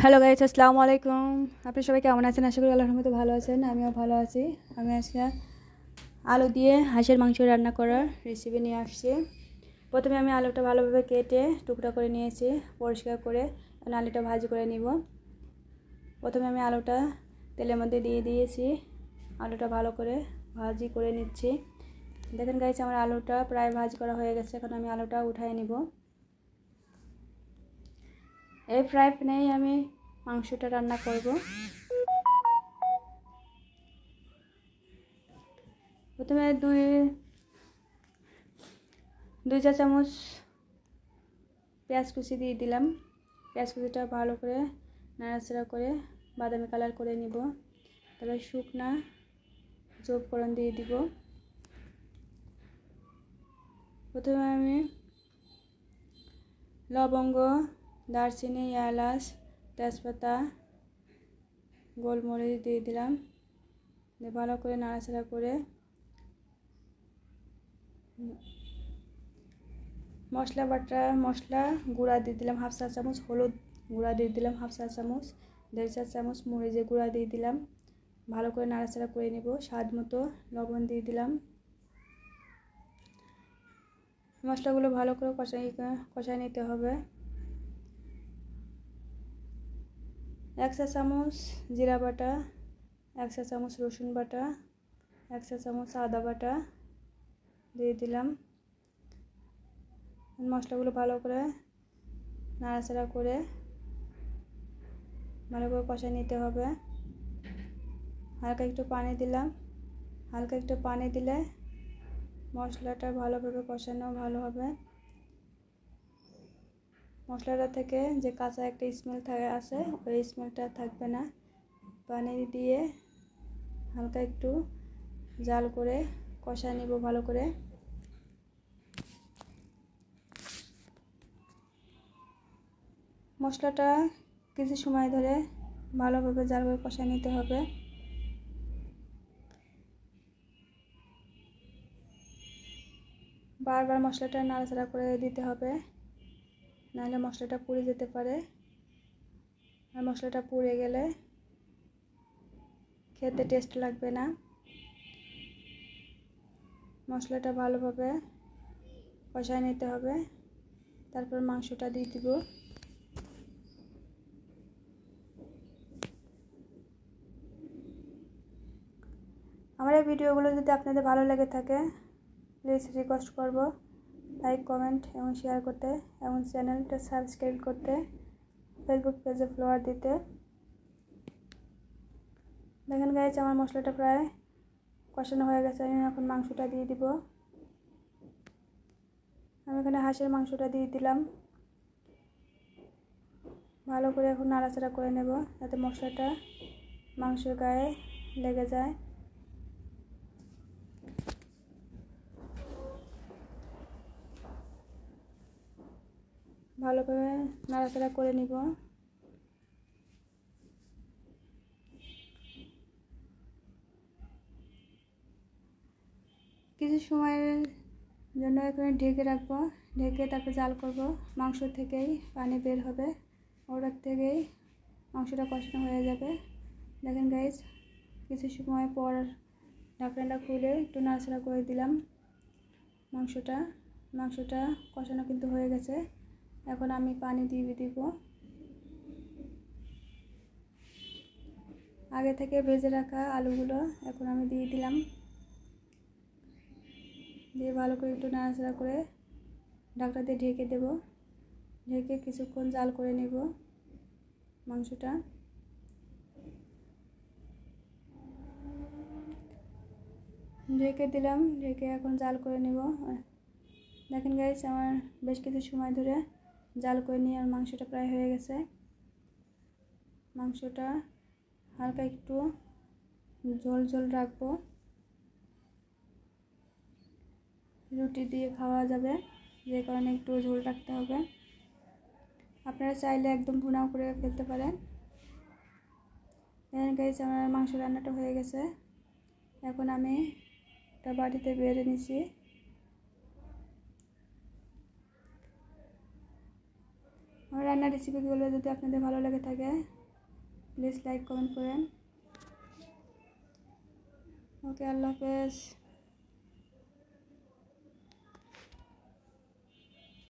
Hello guys, আসসালামু আলাইকুম। আপনি সবাই কেমন আছেন? আশা করি আল্লাহর রহমতে ভালো আছেন। আমিও ভালো আছি। আমি আজকে আলু দিয়ে হাঁসের মাংস রান্না করার রেসিপি নিয়ে আসছি। প্রথমে আমি আলুটা ভালোভাবে কেটে টুকরা করে নিয়েছি, পরিষ্কার করে আলুটা ভাজি করে নিব। প্রথমে আমি আলুটা তেলের মধ্যে দিয়ে দিয়েছি, আলুটা ভালো করে ভাজি করে নিচ্ছি। দেখেন গাইস, আমার আলুটা প্রায় ভাজি করা হয়ে গেছে। এখন আমি আলুটা উঠায় নিব। এই ফ্রাই প্যানেই আমি মাংসটা রান্না করব। প্রথমে দুই চা চামচ পেঁয়াজ কুচি দিয়ে দিলাম। পেঁয়াজ কুচিটা ভালো করে নাড়াচাড়া করে বাদামি কালার করে নিব। তারপরে শুকনা উপকরণ দিয়ে দিব। প্রথমে আমি লবঙ্গ, দারচিনি, এলাচ, তেজপাতা, গোলমরিচ দিয়ে দিলাম। ভালো করে নাড়াচাড়া করে মশলা গুঁড়া দিয়ে দিলাম হাফ চা চামচ, হলুদ গুঁড়া দিয়ে দিলাম হাফ চা চামচ, 1.5 চা চামচ মরিচের গুঁড়া দিয়ে দিলাম। ভালো করে নাড়াচাড়া করে নেব। স্বাদ মতো লবণ দিয়ে দিলাম। মশলাগুলো ভালো করে কষাই নিতে হবে। 1 চা চামচ জিরা বাটা, 1 চা চামচ রসুন বাটা, 1 চা চামচ আদা বাটা দিয়ে দিলাম। মশলাগুলো ভালো করে নাড়াচাড়া করে ভালো করে কষাই নিতে হবে। হালকা একটু পানি দিলাম। হালকা একটু পানি দিলে মশলাটা ভালোভাবে কষানো ভালো হবে। মশলাটা থেকে যে কাঁচা একটা স্মেল আছে, ওই স্মেলটা থাকবে না। পানি দিয়ে হালকা একটু জাল করে কষায় নিব ভালো করে। মশলাটা কিছু সময় ধরে ভালোভাবে জাল করে কষায় নিতে হবে। বারবার মশলাটা নাড়াচাড়া করে দিতে হবে, নাহলে মশলাটা পুড়ে যেতে পারে। আর মশলাটা পুড়ে গেলে খেতে টেস্ট লাগবে না। মশলাটা ভালোভাবে কষায় নিতে হবে। তারপর মাংসটা দিয়ে দিব। আমার এই ভিডিওগুলো যদি আপনাদের ভালো লেগে থাকে, প্লিজ রিকোয়েস্ট করব লাইক, কমেন্ট এবং শেয়ার করতে, এবং চ্যানেলটা সাবস্ক্রাইব করতে, ফেসবুক পেজে ফলোয়ার দিতে। দেখেন গাইস, আমার মশলাটা প্রায় কষানো হয়ে গেছে। আমি এখন মাংসটা দিয়ে দিব। আমি এখানে হাঁসের মাংসটা দিয়ে দিলাম। ভালো করে এখন নাড়াচাড়া করে নেব, যাতে মশলাটা মাংসের গায়ে লেগে যায়। ভালোভাবে নাড়াচাড়া করে নিব। কিছু সময়ের জন্য এখানে ঢেকে রাখবো। ঢেকে তারপর জাল করব। মাংস থেকেই পানি বের হবে, ওটার থেকেই মাংসটা কষানো হয়ে যাবে। দেখেন গাইস, কিছু সময় পর ঢাকনাটা খুলে একটু নাড়াচাড়া করে দিলাম। মাংসটা কষানো কিন্তু হয়ে গেছে। এখন আমি পানি দিয়ে দিব। আগে থেকে ভেজে রাখা আলুগুলো এখন আমি দিয়ে দিলাম। দিয়ে ভালো করে একটু নাড়াচাড়া করে ঢাকনা দিয়ে ঢেকে দেব। ঢেকে কিছুক্ষণ জাল করে নেব মাংসটা। ঢেকে দিলাম, ঢেকে এখন জাল করে নেব। দেখেন গাইস, আমার বেশ কিছু সময় ধরে জাল করে নিয়ে আর মাংসটা প্রায় হয়ে গেছে। মাংসটা হালকা একটু ঝোল ঝোল রাখবো, রুটি দিয়ে খাওয়া যাবে, যে কারণে একটু ঝোল রাখতে হবে। আপনারা চাইলে একদম ভুনাও করে ফেলতে পারেন। দেখেন গাইস, আমার মাংস রান্নাটা হয়ে গেছে। এখন আমি একটা বাটিতে বেড়ে নিছি। আমার রান্নার রেসিপিগুলো যদি আপনাদের ভালো লাগে থাকে প্লিজ লাইক কমেন্ট করেন। ওকে, আল্লাহ হাফেজ।